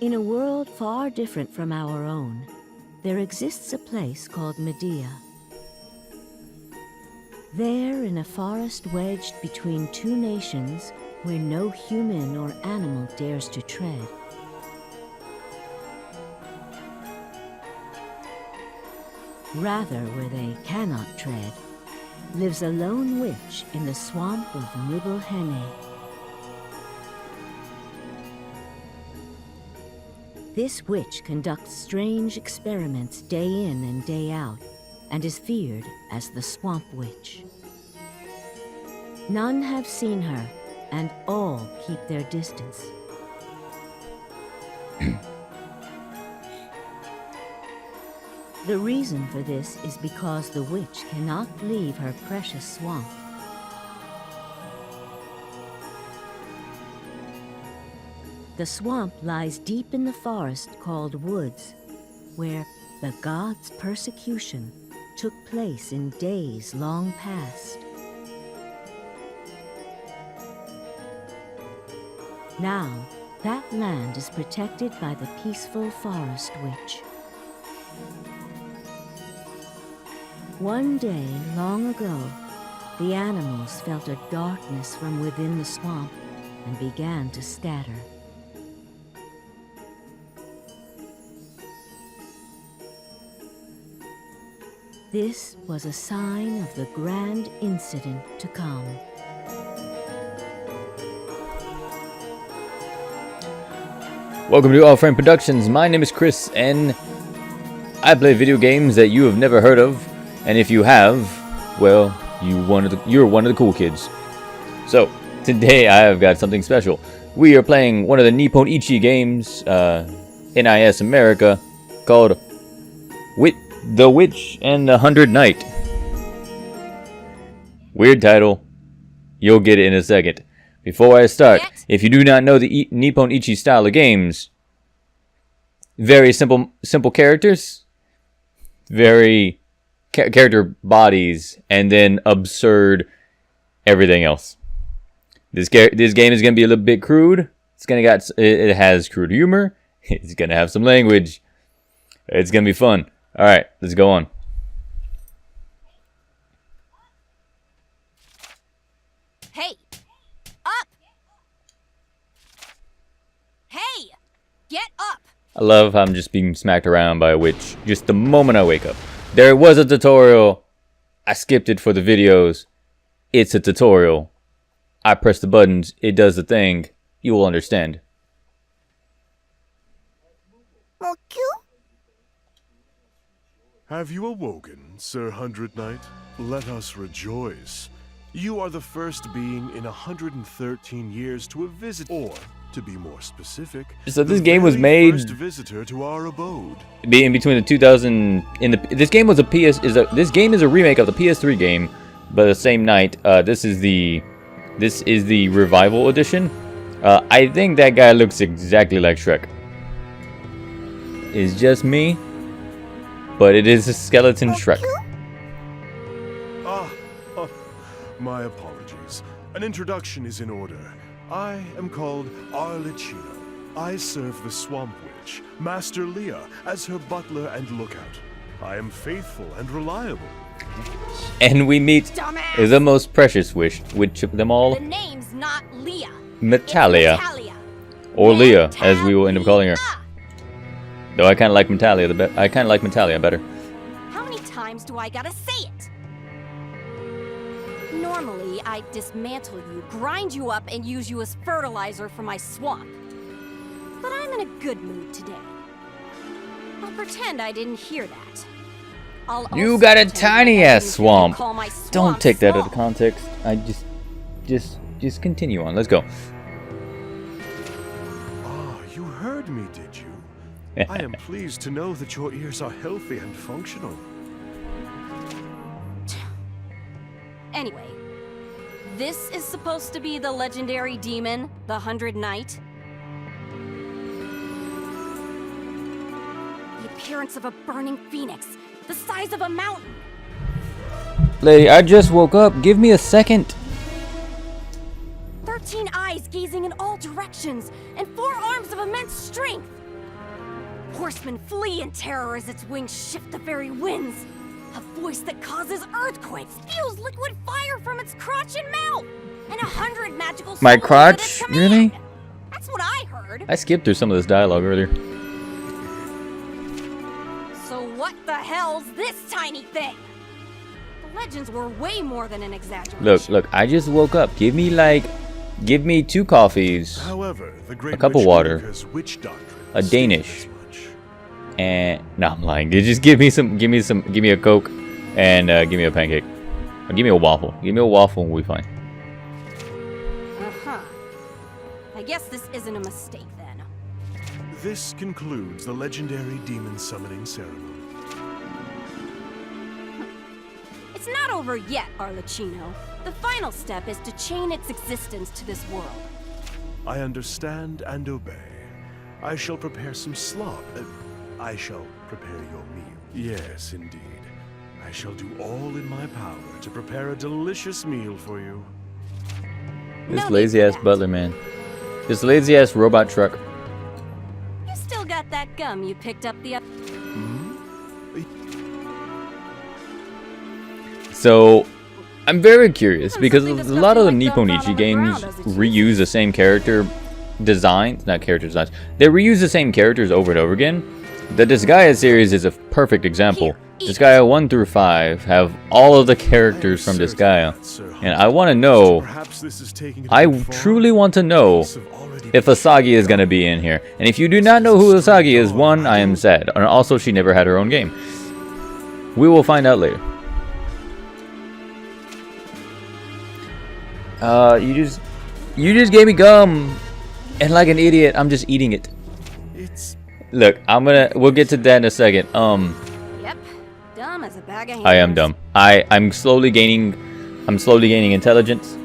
In a world far different from our own, there exists a place called Medea. There, in a forest wedged between two nations where no human or animal dares to tread, rather where they cannot tread, lives a lone witch in the swamp of Nibelhenge. This witch conducts strange experiments day in and day out, and is feared as the Swamp Witch. None have seen her, and all keep their distance. The reason for this is because the witch cannot leave her precious swamp. The swamp lies deep in the forest called Woods, where the gods' persecution took place in days long past. Now, that land is protected by the peaceful Forest Witch. One day, long ago, the animals felt a darkness from within the swamp and began to scatter. This was a sign of the grand incident to come. Welcome to All Frame Productions. My name is Chris, and I play video games that you have never heard of. And if you have, well, you're one of the cool kids. So today I have got something special. We are playing one of the Nippon Ichi games, NIS America, called The Witch and the 100 Knight. Weird title. You'll get it in a second. Before I start, if you do not know the Nippon Ichi style of games, very simple characters, very character bodies, and then absurd everything else. This game is gonna be a little bit crude. It has crude humor. It's gonna have some language. It's gonna be fun. All right, let's go on. Hey! Up! Hey! Get up! I love how I'm just being smacked around by a witch just the moment I wake up. There was a tutorial. I skipped it for the videos. It's a tutorial. I press the buttons. It does the thing. You will understand. Have you awoken, Sir 100 Knight? Let us rejoice. You are the first being in 113 years to have visited, or to be more specific, So this game was made first visitor to our abode. in between the 2000. This game was this game is a remake of the PS3 game, but the same night. This is the revival edition. I think that guy looks exactly like Shrek. It's just me. But it is a skeleton Shrek. My apologies. An introduction is in order. I am called Arlecchino. I serve the Swamp Witch, Master Leah, as her butler and lookout. I am faithful and reliable. And we meet the most precious witch of them all. The name's not Leah. Metalia. Or Leah, as we will end up calling her. Though I kind of like Metalia better. How many times do I gotta say it? Normally, I'd dismantle you, grind you up, and use you as fertilizer for my swamp. But I'm in a good mood today. I'll pretend I didn't hear that. You got a tiny ass swamp. Don't take that out of small. context. I just continue on. Let's go. You heard me, did you? I am pleased to know that your ears are healthy and functional. Anyway, this is supposed to be the legendary demon, the 100 Knight. The appearance of a burning phoenix, the size of a mountain. Lady, I just woke up. Give me a second. 13 eyes gazing in all directions, and 4 arms of immense strength. Horsemen flee in terror as its wings shift the very winds. A voice that causes earthquakes spews liquid fire from its crotch and mouth. And 100 magical My souls at its crotch? command. Really? That's what I heard. I skipped through some of this dialogue earlier. So what the hell's this tiny thing? The legends were way more than an exaggeration. Look, I just woke up. Give me 2 coffees, However, the great a cup of witch water, Monica's witch doctrine a stated Danish, as much. and no, I'm lying. Just give me a Coke, and give me a pancake. Or give me a waffle. Give me a waffle and we'll be fine. Uh-huh. I guess this isn't a mistake then. This concludes the legendary demon summoning ceremony. It's not over yet, Arlecchino. The final step is to chain its existence to this world. I understand and obey. I shall prepare some slop. I shall prepare your meal. Yes, indeed. I shall do all in my power to prepare a delicious meal for you. This No lazy need ass for that. butler man. This lazy ass robot truck. You still got that gum you picked up the So, I'm very curious because a something lot of the disgusting like Nipponichi gum found on the games ground as a reuse the same character designs, not character designs. They reuse the same characters over and over again. The Disgaea series is a perfect example. Here, eat. Disgaea 1 through 5 have all of the characters from Disgaea. And I want to know, Perhaps this is taking it I too far. truly want to know This have already if Asagi is going to be in here. And if you do not know who Asagi is, one, I am sad. And also, she never had her own game. We will find out later. You just gave me gum, and like an idiot, I'm just eating it. It's Look, we'll get to that in a second. Yep. Dumb as a bag of I am hammers. dumb. I'm slowly gaining intelligence,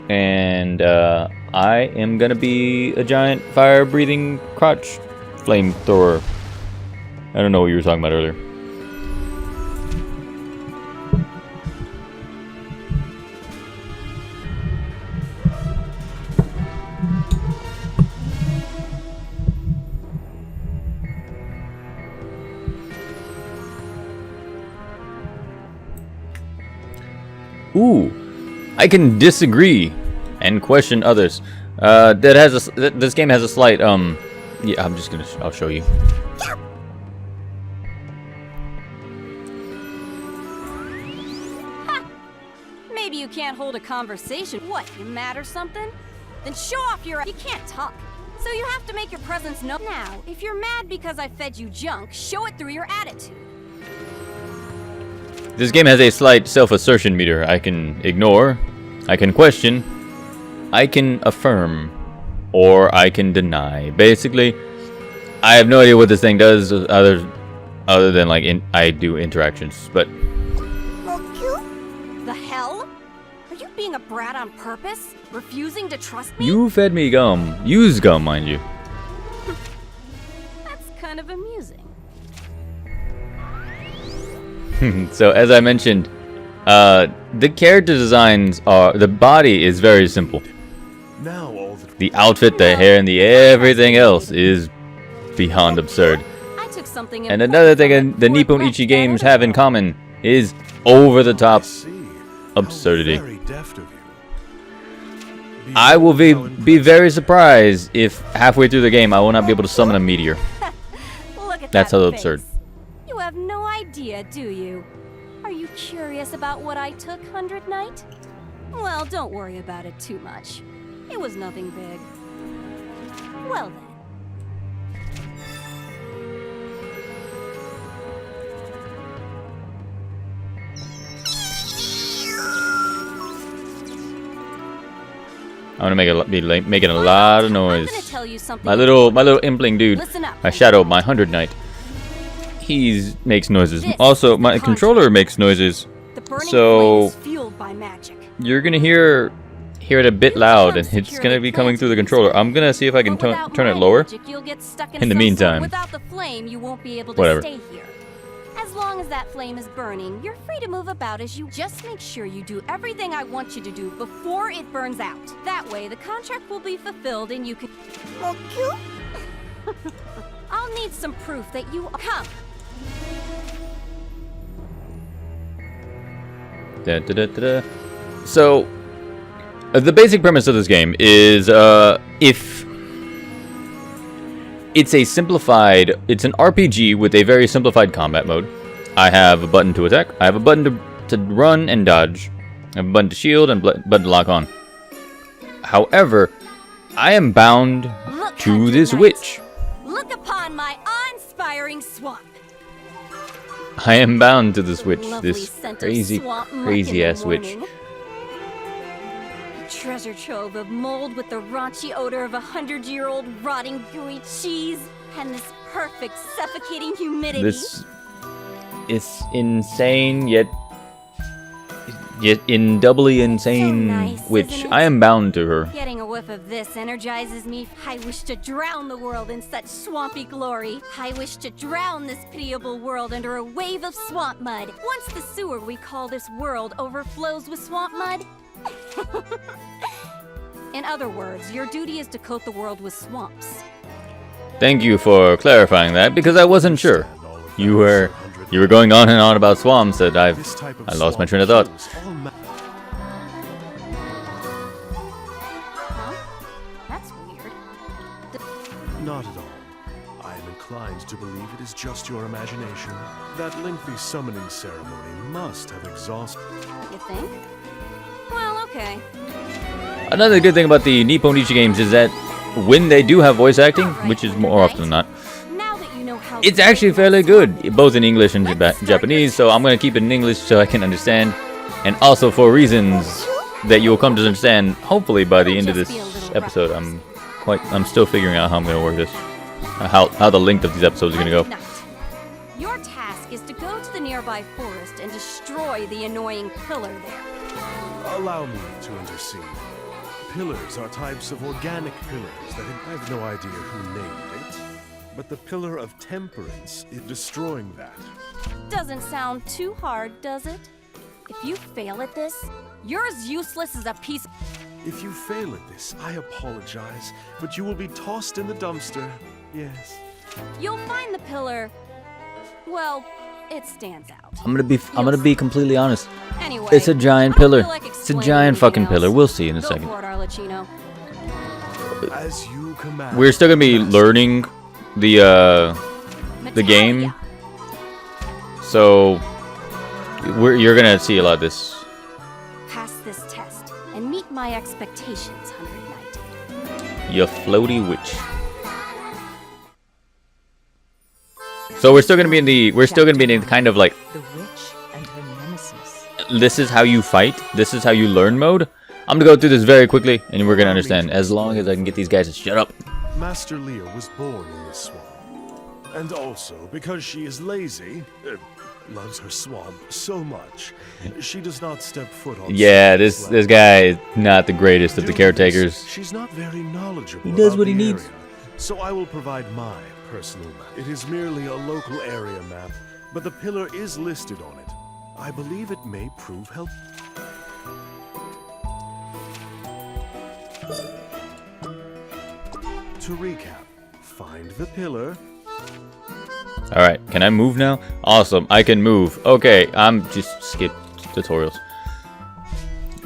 and I am gonna be a giant fire-breathing crotch flamethrower. I don't know what you were talking about earlier. Ooh, I can disagree and question others. This game has a slight yeah, I'll show you. Maybe you can't hold a conversation. What, you mad or something? Then show off your... You can't talk. So you have to make your presence known. Now, if you're mad because I fed you junk, show it through your attitude. This game has a slight self-assertion meter. I can ignore, I can question, I can affirm, or I can deny. Basically, I have no idea what this thing does other than like I do interactions. But The hell? Are you being a brat on purpose? Refusing to trust me? you fed me gum. Use gum, mind you. That's kind of amusing. So as I mentioned, the character designs are, the body is very simple. now all The outfit, the hair, and the everything else is beyond absurd. I took something And important another from thing it the before it Nipponichi left games that have in other common is over-the-top I see. absurdity. How very deft of you. I will be How very surprised if halfway through the game I will not be able to summon a meteor. Look at That's that how face. absurd. You have no idea, do you? Are you curious about what I took, 100 Knight? Well, don't worry about it too much. It was nothing big. Well then. I'm gonna be making a lot of I'm noise. gonna tell you something. My little impling dude, Listen up. my shadow, my 100 knight. He makes noises. This Also, is the my contract. controller makes noises. The burning So- flame is fueled by magic. You're gonna hear it a bit loud, and Some it's security gonna be coming through the plans controller. I'm gonna see if I can But without turn it my lower. magic, you'll get stuck In the some meantime. sort- Without the flame, you won't be able to Whatever. stay here. As long as that flame is burning, you're free to move about as you just make sure you do everything I want you to do before it burns out. That way, the contract will be fulfilled and you can... I'll need some proof that you come. So, the basic premise of this game is, if it's it's an RPG with a very simplified combat mode. I have a button to attack, I have a button to run and dodge, I have a button to shield and button to lock on. However, I am bound to this witch. Look upon my awe-inspiring swamp. I am bound to this witch, Lovely this scent of crazy, swamp muck crazy in the ass witch. morning. A treasure trove of mold with the raunchy odor of 100-year-old rotting gooey cheese, and this perfect suffocating humidity. This is insane, yet in doubly insane So nice, witch. isn't it? I am bound to her. Getting a whiff of this energizes me. I wish to drown the world in such swampy glory. I wish to drown this pitiable world under a wave of swamp mud. Once the sewer we call this world overflows with swamp mud. In other words, your duty is to coat the world with swamps. Thank you for clarifying that, because I wasn't sure. You were going on and on about swamps that I lost my train of thought. Huh? That's weird. Not at all. I am inclined to believe it is just your imagination. That lengthy summoning ceremony must have exhausted. You think? Well, okay. Another good thing about the Nippon Ichi games is that when they do have voice acting, which is more often than not, Now that you know how it's actually fairly good, both in English and Japanese, so I'm going to keep it in English so I can understand, and also for reasons that you'll come to understand, hopefully by the end of this episode. I'm still figuring out how I'm going to work this, how the length of these episodes are going to go. Your task is to go to the nearby forest and destroy the annoying pillar there. Allow me to intercede. Pillars are types of organic pillars that I have no idea who named it. But the pillar of temperance is destroying that. Doesn't sound too hard, does it? If you fail at this, you're as useless as a piece. If you fail at this, I apologize, but you will be tossed in the dumpster. Yes. You'll find the pillar. Well, it stands out. I'm gonna be completely honest. Anyway, It's a giant I don't pillar. feel like It's a explaining giant anything fucking else. pillar. We'll see in a Go second. for it, Arlecchino. As you command. We're still gonna be learning the game, Metallia. so you're gonna see a lot of this. Pass this test and meet my expectations, 100 Knight. You floaty witch. So we're still gonna be in the kind of like, The witch and her nemesis. this is how you fight, this is how you learn mode. I'm gonna go through this very quickly, and we're gonna understand, as long as I can get these guys to shut up. Master Leah was born in this swamp. And also, because she is lazy, loves her swamp so much, she does not step foot on Yeah, swamp this guy is not the greatest of the Due to this, caretakers. She's not very knowledgeable. He does about what he the needs. area, so I will provide my personal map. It is merely a local area map, but the pillar is listed on it. I believe it may prove helpful. To recap, find the pillar. Alright, can I move now? Awesome, I can move. Okay, I'm just skip tutorials.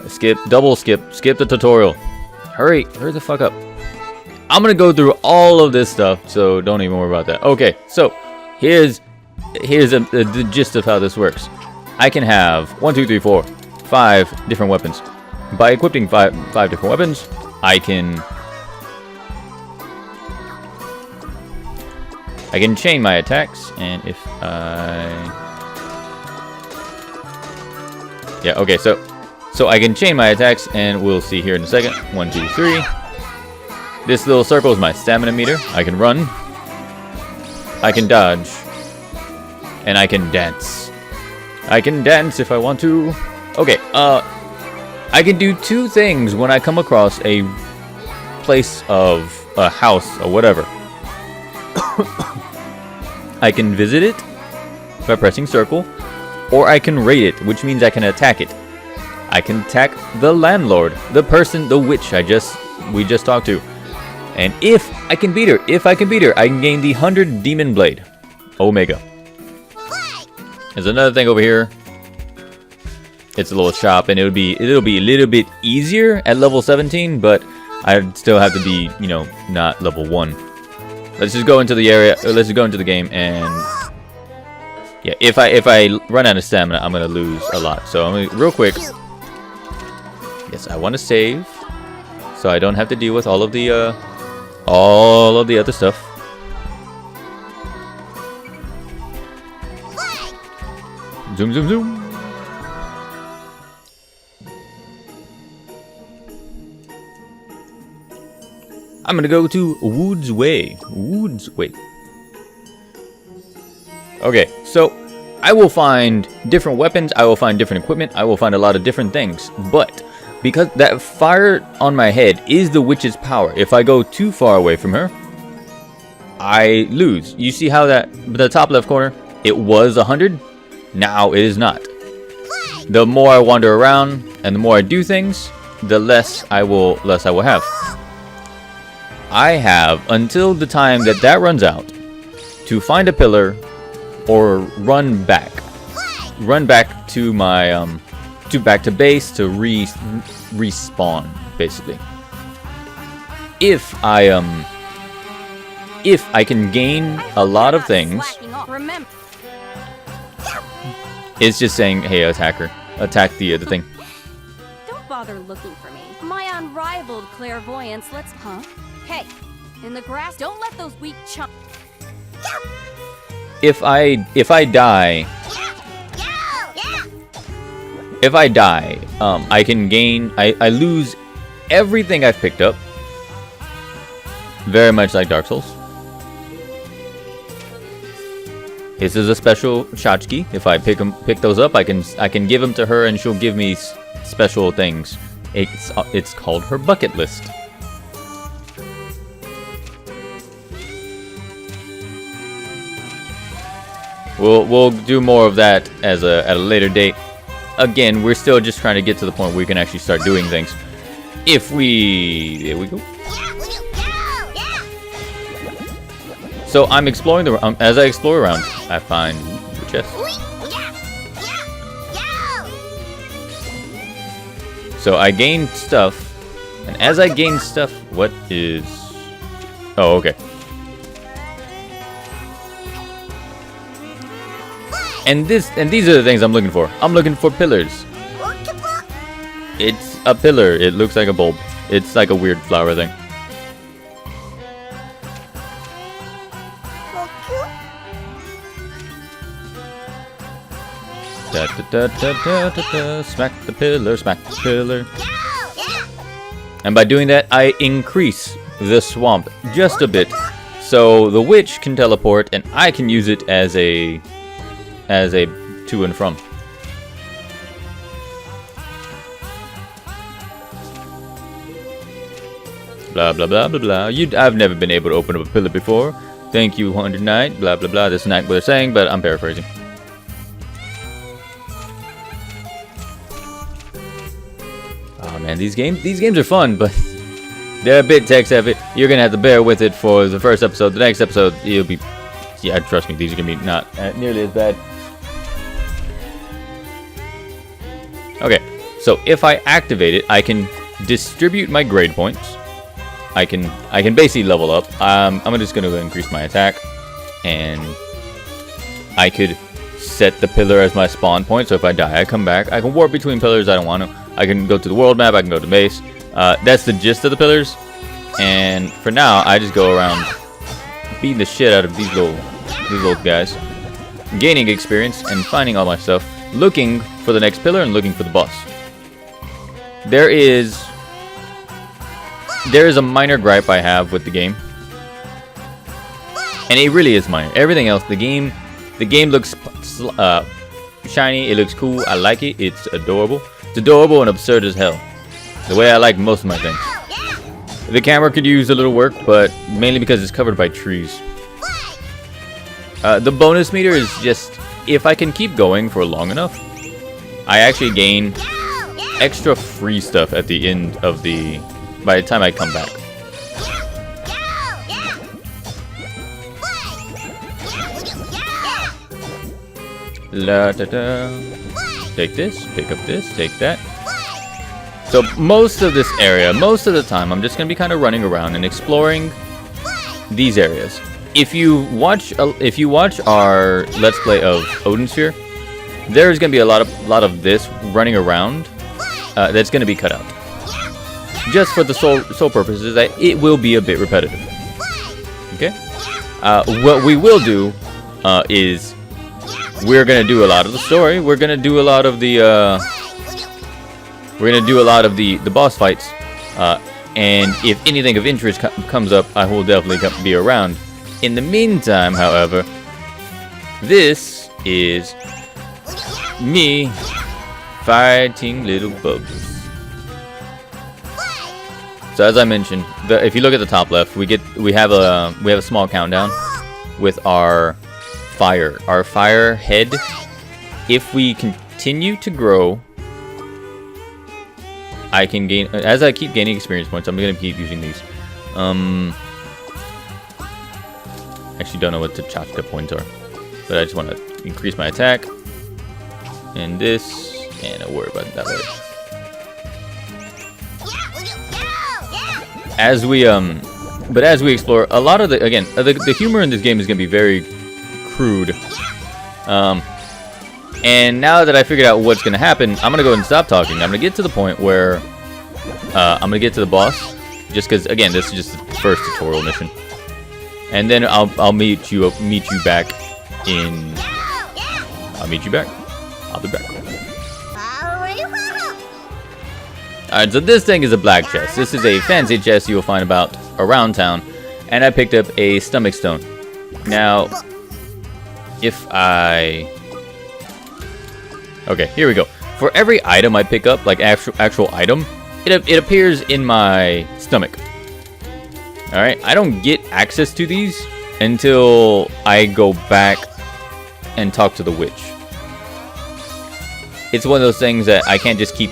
Skip the tutorial. Hurry the fuck up. I'm gonna go through all of this stuff, so don't even worry about that. Okay, so here's the gist of how this works. I can have 1, 2, 3, 4, 5 different weapons. By equipping five different weapons, I can chain my attacks, and if yeah, okay, so I can chain my attacks, and we'll see here in a second. 1, 2, 3. This little circle is my stamina meter. I can run, I can dodge, and I can dance. I can dance if I want to. Okay, I can do 2 things when I come across a place of a house or whatever. I can visit it by pressing circle, or I can raid it, which means I can attack it. I can attack the landlord, the person, the witch we just talked to. And if I can beat her, I can gain the 100 Demon Blade. Omega. There's another thing over here. It's a little shop, and it'll be a little bit easier at level 17, but I'd still have to be, you know, not level 1. Let's just go into the area. Let's just go into the game, and yeah, if I run out of stamina, I'm gonna lose a lot. So I'm gonna, real quick. Yes, I want to save, so I don't have to deal with all of the other stuff. Zoom, zoom, zoom. I'm gonna go to Woods Way. Woods Way. Okay, so I will find different weapons, I will find different equipment, I will find a lot of different things. But because that fire on my head is the witch's power, if I go too far away from her, I lose. You see how the top left corner, it was 100, now it is not. The more I wander around and the more I do things, the less I will have. I have until the time that runs out to find a pillar or run back to my back to base to respawn, basically. If I can gain a lot of things, it's just saying, hey, attacker, attack the thing. Don't bother looking for me. My unrivaled clairvoyance lets... Huh? Hey, in the grass, don't let those weak chumps... If I die, I can gain... I lose everything I've picked up. Very much like Dark Souls. This is a special tchotchke. If I pick those up, I can give them to her, and she'll give me special things. It's called her bucket list. We'll do more of that at a later date. Again, we're still just trying to get to the point where we can actually start doing things. There we go. So I'm exploring as I explore around, I find the chest. So I gain stuff, and as I gain stuff, what is... Oh, okay. And these are the things I'm looking for. I'm looking for pillars. It's a pillar. It looks like a bulb. It's like a weird flower thing. Da, da, da, da, da, da, da. Smack the pillar, smack the pillar. And by doing that, I increase the swamp just a bit, so the witch can teleport, and I can use it as a to and from. Blah blah blah blah blah. I've never been able to open up a pillar before. Thank you, 100 Knight. Blah blah blah. This is not what they're saying, but I'm paraphrasing. Oh man, these games are fun, but they're a bit text heavy. You're gonna have to bear with it for the first episode. The next episode, it'll be, yeah, trust me, these are gonna be not nearly as bad. Okay, so if I activate it, I can distribute my grade points. I can basically level up. I'm just gonna increase my attack, and I could set the pillar as my spawn point. So if I die, I come back. I can warp between pillars. I don't want to. I can go to the world map. I can go to base. That's the gist of the pillars. And for now, I just go around beating the shit out of these little guys, gaining experience and finding all my stuff, looking for the next pillar and looking for the boss. There is a minor gripe I have with the game, and it really is minor. Everything else, the game looks shiny. It looks cool. I like it. It's adorable. It's adorable and absurd as hell. The way I like most of my things. The camera could use a little work, but mainly because it's covered by trees. The bonus meter is just, if I can keep going for long enough, I actually gain extra free stuff at the end of by the time I come back. La da da. Take this, pick up this, take that. So most of this area, most of the time, I'm just gonna be kind of running around and exploring these areas. If you watch our Let's Play of Odin Sphere, there's gonna be a lot of this running around that's gonna be cut out, just for the sole purposes that it will be a bit repetitive. Okay. What we will do is we're gonna do a lot of the story. We're gonna do a lot of the boss fights. And if anything of interest comes up, I will definitely be around. In the meantime, however, this is me fighting little bugs. So as I mentioned, if you look at the top left, we have a small countdown with our fire head. If we continue to grow, I can gain, as I keep gaining experience points, I'm gonna keep using these. Actually don't know what the chapter points are, but I just want to increase my attack. And this, and I'll worry about that later. As we explore, a lot of the humor in this game is gonna be very crude. And now that I figured out what's gonna happen, I'm gonna go ahead and stop talking. I'm gonna get to the point where I'm gonna get to the boss, just because again this is just the first tutorial mission, and then I'll meet you back in. I'll meet you back. I'll be back. Alright, so this thing is a black chest. This is a fancy chest you will find about around town, and I picked up a stomach stone. Now, if I... Okay, here we go. For every item I pick up, like actual item, it appears in my stomach. Alright, I don't get access to these until I go back and talk to the witch. It's one of those things that I can't just keep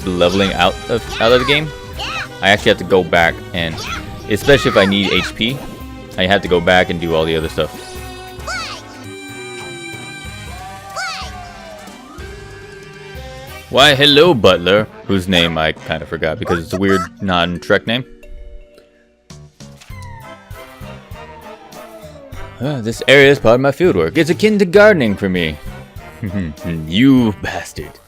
leveling out of the game. I actually have to go back, and especially if I need HP, I have to go back and do all the other stuff. Why, hello, Butler, whose name I kind of forgot because it's a weird non-Trek name. This area is part of my fieldwork. It's akin to gardening for me. You bastard.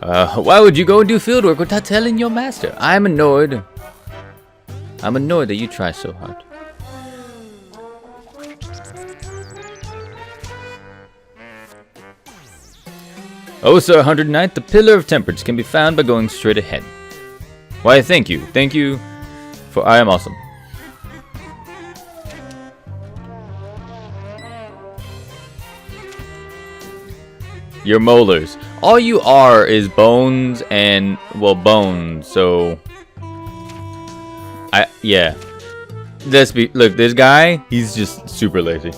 Why would you go and do fieldwork without telling your master? I'm annoyed. I'm annoyed that you try so hard. Oh, Sir 100 Knight, the Pillar of Temperance can be found by going straight ahead. Why, thank you. Thank you, for I am awesome. Your molars. All you are is bones and, well, bones, so... yeah. Look, this guy, he's just super lazy.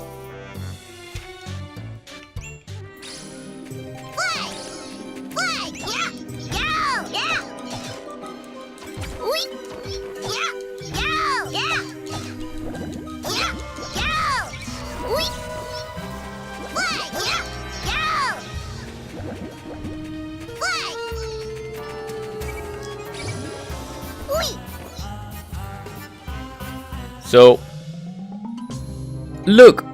So, look!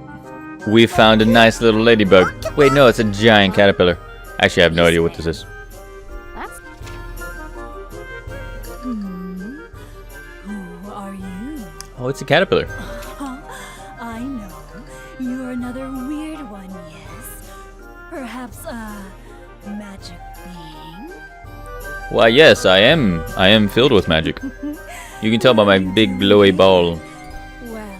We found a nice little ladybug. Wait, no, it's a giant caterpillar. Actually, I have no idea what this is. Who are you? Oh, it's a caterpillar. I know. You're another weird one, yes? Perhaps a magic being? Why, yes, I am filled with magic. You can tell by my big glowy ball. Well,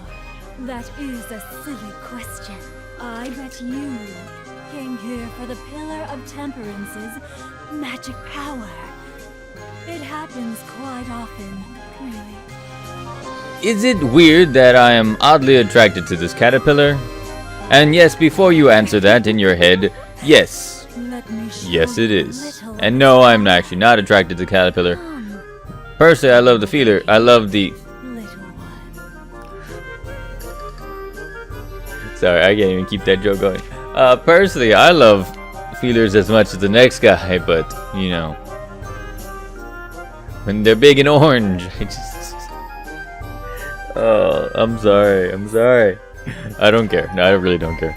that is a silly question. I bet you came here for the Pillar of Temperance's magic power. It happens quite often, really. Is it weird that I am oddly attracted to this caterpillar? And yes, before you answer that in your head, yes. Let me show Yes, it you a is. little. And no, I'm actually not attracted to the caterpillar. Personally, I love the feeler. I love the... Little one. Sorry, I can't even keep that joke going. Personally, I love feelers as much as the next guy, but you know, when they're big and orange, I just. Oh, I'm sorry. I'm sorry. I don't care. No, I really don't care.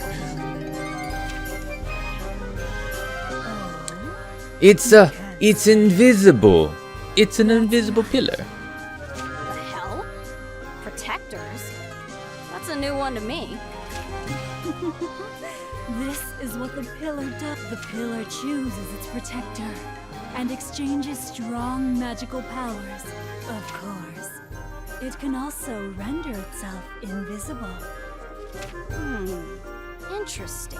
It's invisible. It's an invisible pillar. The hell? Protectors? That's a new one to me. This is what the pillar does. The pillar chooses its protector and exchanges strong magical powers. Of course, it can also render itself invisible. Interesting.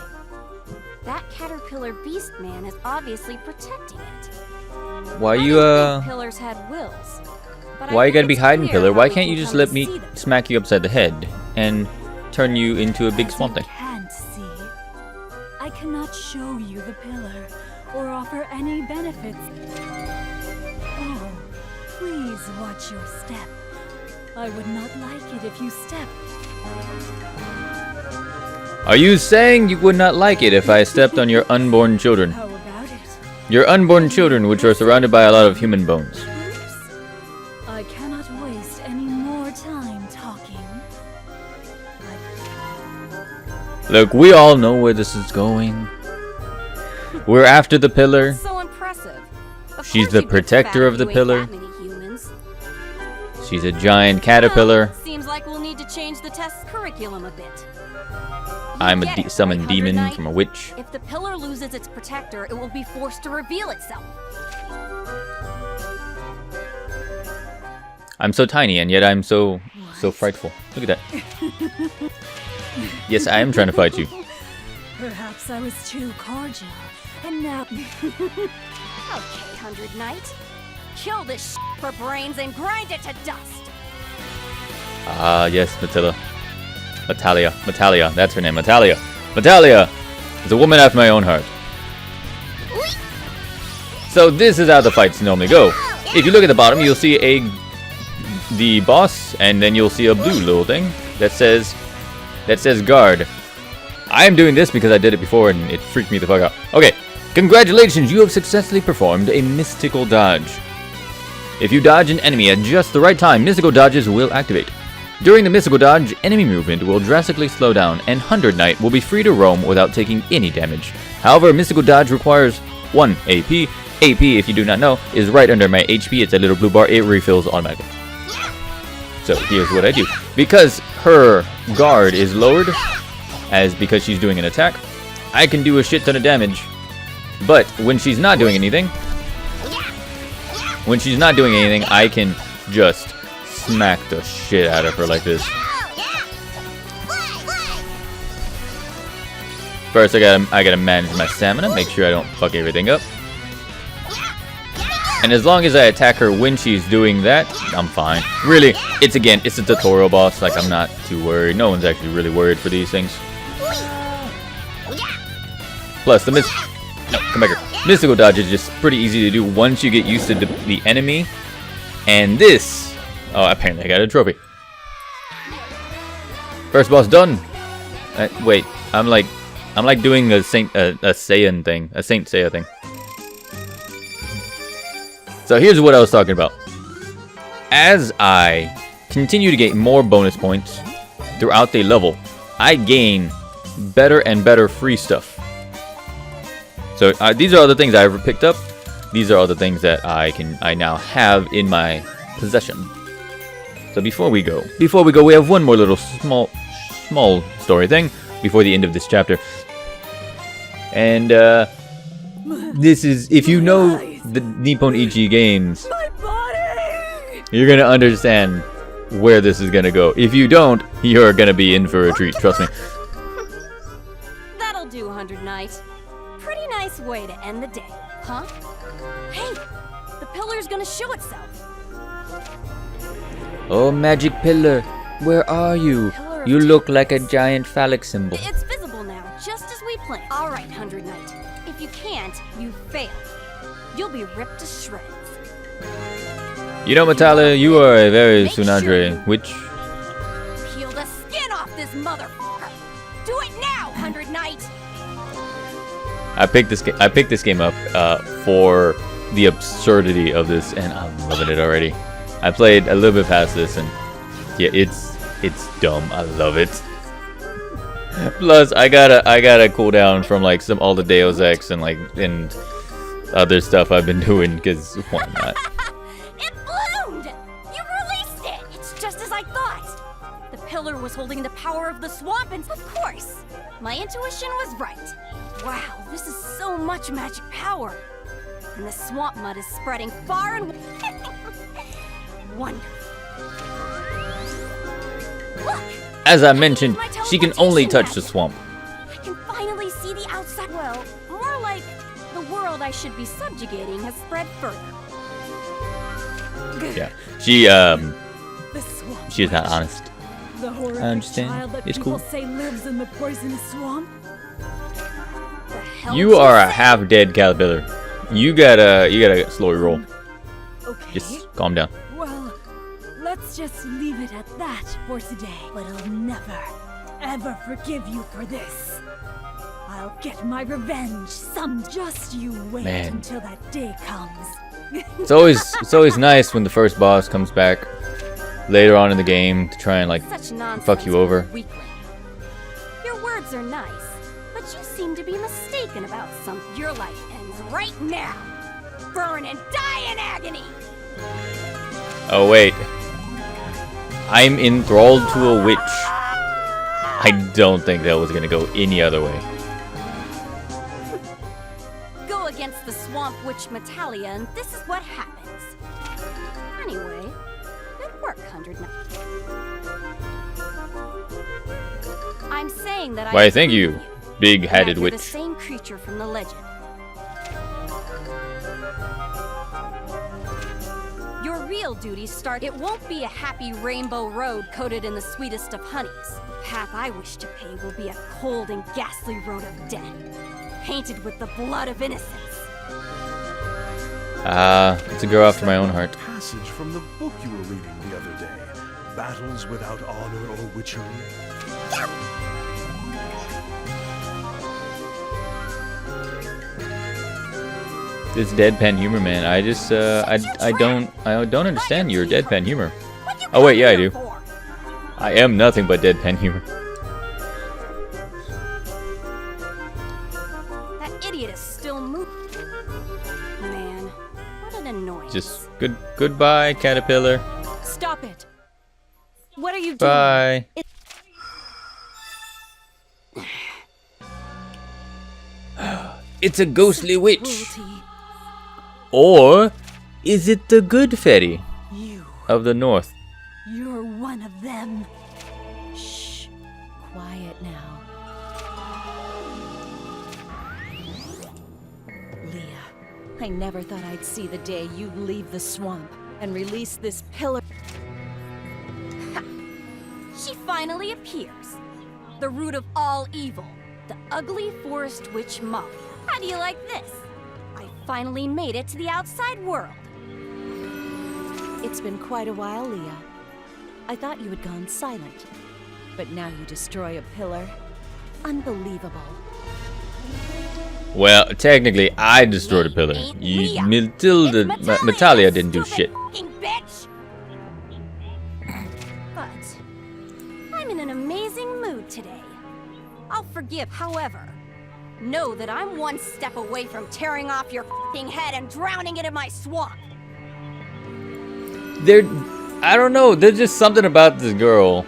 That caterpillar beast man is obviously protecting it. Why I you didn't think pillars had wills. But I Why you think gotta be it's hiding, clear pillar? how Why we can't can you just come let to me see them. smack you upside the head and turn you into a big As swamp you thing? can't see, I cannot show you the pillar or offer any benefits. Oh, please watch your step. I would not like it if you stepped. Are you saying you would not like it if I stepped on your unborn children? How about it? Your unborn children, which are surrounded by a lot of human bones. Oops. I cannot waste any more time talking. Look, we all know where this is going. We're after the pillar. So impressive. Of She's course the you'd get protector fat of if the you ate pillar. that many humans. She's a giant caterpillar. Well, seems like we'll need to change the test curriculum a bit. You I'm get a it, summoned right, demon Knight? from a witch. If the pillar loses its protector, it will be forced to reveal itself. I'm so tiny and yet I'm so frightful. Look at that. Yes, I am trying to fight you. Perhaps I was too cordial, and now. Okay, 100 Knight. Kill this for brains and grind it to dust. Ah, yes, Matilda. Metalia, that's her name. Metalia is a woman after my own heart. So this is how the fights normally go. If you look at the bottom, you'll see the boss, and then you'll see a blue little thing that says guard. I am doing this because I did it before and it freaked me the fuck out. Okay, congratulations, you have successfully performed a mystical dodge. If you dodge an enemy at just the right time, mystical dodges will activate. During the mystical dodge, enemy movement will drastically slow down, and 100 Knight will be free to roam without taking any damage. However, mystical dodge requires 1 AP. AP, if you do not know, is right under my HP. It's a little blue bar. It refills automatically. So here's what I do. Because her guard is lowered, because she's doing an attack, I can do a shit ton of damage. But when she's not doing anything, I can just smack the shit out of her like this. First, I gotta manage my stamina, make sure I don't fuck everything up. And as long as I attack her when she's doing that, I'm fine. Really, it's a tutorial boss. Like, I'm not too worried. No one's actually really worried for these things. Plus, come back here. Mystical dodge is just pretty easy to do once you get used to the enemy. And this, oh, apparently I got a trophy. First boss done. Wait, I'm like doing a Saint Seiya thing. So here's what I was talking about. As I continue to get more bonus points throughout the level, I gain better and better free stuff. So these are all the things I ever picked up. These are all the things that I now have in my possession. So before we go, we have one more little small story thing before the end of this chapter. And this is, if you know the Nippon Ichi games, you're gonna understand where this is gonna go. If you don't, you're gonna be in for a treat, trust me. That'll do, 100 Knight. Pretty nice way to end the day, huh? Hey, the pillar's gonna show itself. Oh, magic pillar, where are you? Pillar of You look Temperance. like a giant phallic symbol. It's visible now, just as we planned. All right, 100 Knight. If you can't, you fail. You'll be ripped to shreds. You know, Matala, you are a very Make sure Sunadre you- witch. Peel the skin off this motherfucker. Do it now, 100 Knight. I picked this game up for the absurdity of this, and I'm loving it already. I played a little bit past this, and yeah, it's dumb. I love it. Plus, I got a cooldown from like all the Deus Ex and other stuff I've been doing, because why not? It bloomed! You released it! It's just as I thought! The pillar was holding the power of the swamp, and of course, my intuition was right. Wow, this is so much magic power. And the swamp mud is spreading far and wonderful. Look! As I mentioned, she can only touch the swamp. I can finally see the outside. Well, more like the world I should be subjugating has spread further. Yeah, The swamp. she's not honest. The horrific I understand. child that It's people cool. say lives in the poisonous swamp. The hell You did are a say? half-dead caterpillar. You gotta slow your roll. Okay. Just calm down. Well, let's just leave it at that for today. But I'll never, ever forgive you for this. I'll get my revenge. Just you wait Man. until that day comes. It's always nice when the first boss comes back later on in the game to try and Such nonsense fuck you over. for a weakling. Your words are nice, but you seem to be mistaken about something. Your life ends right now. Burn and die in agony. Oh wait, I'm enthralled to a witch. I don't think that was gonna go any other way. Go against the swamp witch Metalia, and this is what happens. Anyway, good work, 100 Knight. I'm saying that Why, I thank you, approve big-headed that you're the witch. same creature from the legend. Your real duties start. It won't be a happy rainbow road coated in the sweetest of honeys. The path I wish to pave will be a cold and ghastly road of death, painted with the blood of innocence. It's a girl after my own heart. Passage from the book you were reading the other day. Battles without honor or witchery. This deadpan humor, man. I just I don't understand your deadpan humor. What you Oh wait, come yeah, I here do. for? I am nothing but deadpan humor. That idiot is still moving. Man, what an annoyance. Just goodbye, caterpillar. Stop it! What are you doing? Bye. It's a ghostly witch. Cruelty. Or is it the good fairy You. of the north? You're one of them. Shh. Quiet now. Leah, I never thought I'd see the day you'd leave the swamp and release this pillar. She finally appears. The root of all evil. The ugly forest witch Molly. How do you like this? I finally made it to the outside world. It's been quite a while, Leah. I thought you had gone silent, but now you destroy a pillar. Unbelievable. Well, technically, I destroyed a pillar. Ain't You, Leah. Matilda, It's Metalia, Metalia didn't do stupid shit. f***ing bitch. But I'm in an amazing mood today. I'll forgive, however. Know that I'm one step away from tearing off your f***ing head and drowning it in my swamp. I don't know. There's just something about this girl.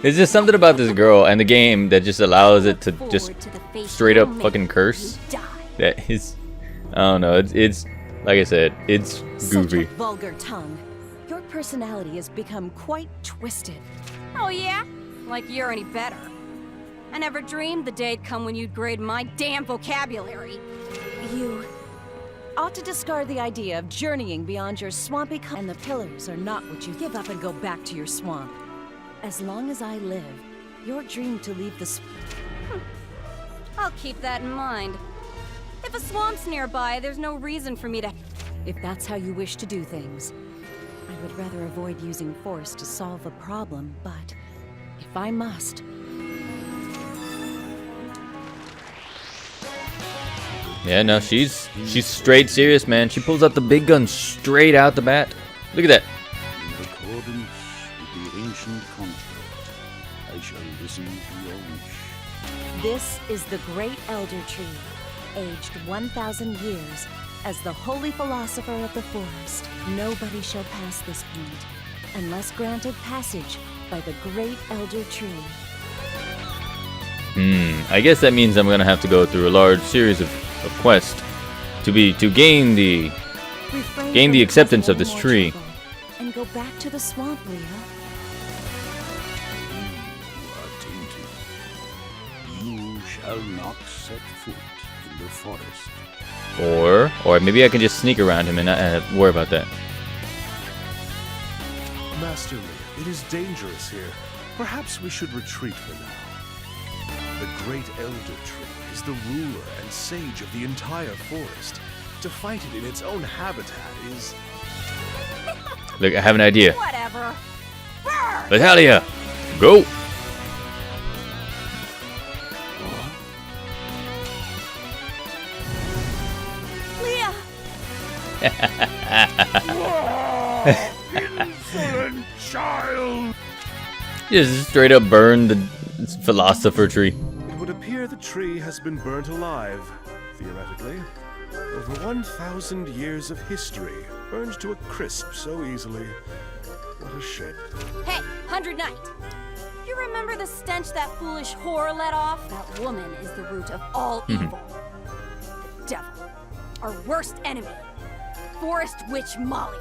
There's just something about this girl and the game that just allows it to Look just forward to the face straight up you'll make fucking when curse. you die. That is, I don't know. It's like I said, it's Such goofy. a vulgar tongue. Your personality has become quite twisted. Oh yeah? Like you're any better. I never dreamed the day'd come when you'd grade my damn vocabulary. You ought to discard the idea of journeying beyond your swampy and the pillars are not what you give up and go back to your swamp. As long as I live, your dream to leave the I'll keep that in mind. If a swamp's nearby, there's no reason for me to... If that's how you wish to do things, I would rather avoid using force to solve a problem, but if I must... Yeah, no, she's straight serious, man. She pulls out the big gun straight out the bat. Look at that. In accordance with the ancient contract, I shall listen to your wish. This is the Great Elder Tree, aged 1,000 years. As the holy philosopher of the forest, nobody shall pass this point, unless granted passage by the Great Elder Tree. I guess that means I'm gonna have to go through a large series of quests to gain the Refrain Gain from the acceptance causing of this any more tree. trouble, and go back to the swamp, Leah. You are tainted. You shall not set foot in the forest. or maybe I can just sneak around him and not have to worry about that. Master Leah, it is dangerous here. Perhaps we should retreat for now. The Great Elder Tree is the ruler and sage of the entire forest. To fight it in its own habitat is... Look, I have an idea. Whatever. Burn! Natalia, go! Leah! Insolent child! Just straight up burn the philosopher tree. It would appear the tree has been burnt alive, theoretically. Over 1,000 years of history burned to a crisp so easily. What a shame. Hey, 100 Knight! You remember the stench that foolish whore let off? That woman is the root of all evil. The devil. Our worst enemy. Forest Witch Malia.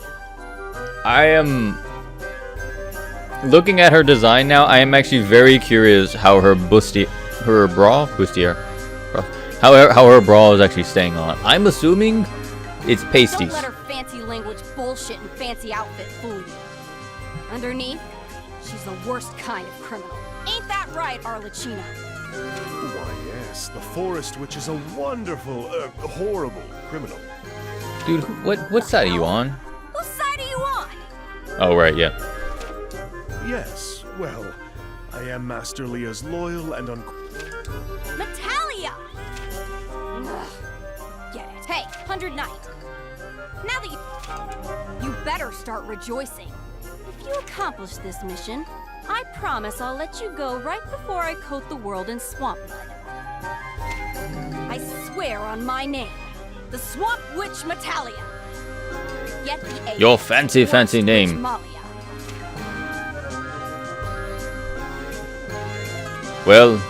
I am looking at her design now. I am actually very curious how her bustier, how her bra is actually staying on. I'm assuming it's pasties. Don't let her fancy language bullshit and fancy outfit fool you. Underneath, she's the worst kind of criminal. Ain't that right, Arlecchino? Why, yes, the Forest Witch is a wonderful, horrible criminal. Dude, what side are you on? Whose side are you on? Oh, right, yeah. Yes, well, I am Master Leah's loyal and Natalia! Ugh, get it. Hey, 100 Knight. Now that you better start rejoicing. If you accomplish this mission, I promise I'll let you go right before I coat the world in swamp mud. I swear on my name, the Swamp Witch Natalia. Get the A. Your fancy Forest Witch name. Malia. Well,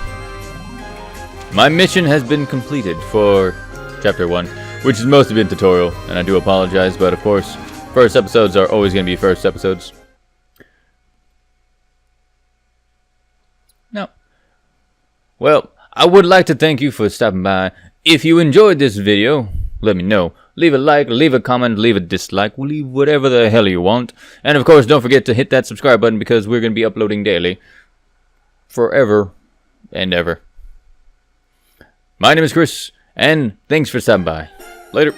my mission has been completed for Chapter 1, which has mostly been tutorial, and I do apologize, but of course, first episodes are always going to be first episodes. No. Well, I would like to thank you for stopping by. If you enjoyed this video, let me know. Leave a like, leave a comment, leave a dislike, leave whatever the hell you want. And of course, don't forget to hit that subscribe button because we're going to be uploading daily. Forever and ever. My name is Chris, and thanks for stopping by. Later.